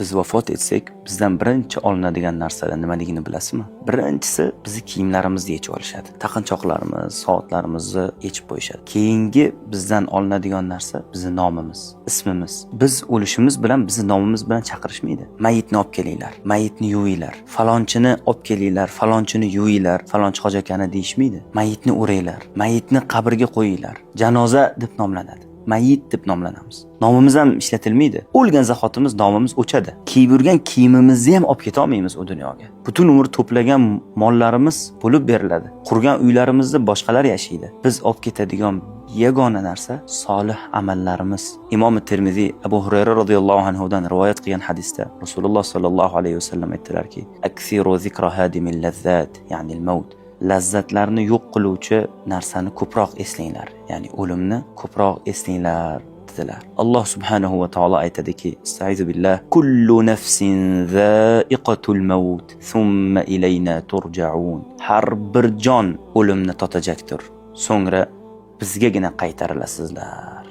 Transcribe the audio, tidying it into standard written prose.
Biz vafot etsak, bizdan birinchi olinadigan narsalar nimaligini bilasizmi? Birinchisi bizni kiyimlarimizni yechib olishadi. Taqinchoqlarimiz, soatlarimizni yechib qo'yishadi. Keyingi bizdan olinadigan narsa bizning nomimiz, ismimiz. Biz o'lishimiz bilan bizni nomimiz bilan chaqirishmaydi. Mayitni olib kelinglar, mayitni yuvinglar, falonchini olib kelinglar, falonchini yuvinglar, falonchi hoji akani deyishmaydi. Mayitni o'raylar, mayitni qabrga qo'yinglar. Janoza deb nomlanadi. Mayit deb nomlanamiz. Nomimiz ham ishlatilmaydi. O'lgan zahotimiz nomimiz o'chadi. Kiyib yurgan kiyimimizni ham olib keta olmaymiz u dunyoga. Butun umr to'plagan mollarimiz bo'lib beriladi. Qurgan uylarimizda boshqalar yashaydi. Biz olib ketadigan yagona narsa solih amallarimiz. Imom Termiziy Abu Hurayra radhiyallohu anhu dan rivoyat qilgan hadisda Rasululloh sallallohu alayhi vasallam aytdilarki: "Aksiru zikra hadimil lazzat, ya'ni al-maut." Lazzatlarni yo'q qiluvchi narsani ko'proq eslanglar, ya'ni o'limni ko'proq eslanglar dedilar. Alloh subhanahu va taolo aytadiki: "Estaizu billah, kullu nafsin za'iqatul maut, thumma ilayna turja'un." Har bir jon o'limni totajakdir, so'ngra bizgagina qaytarilasizlar.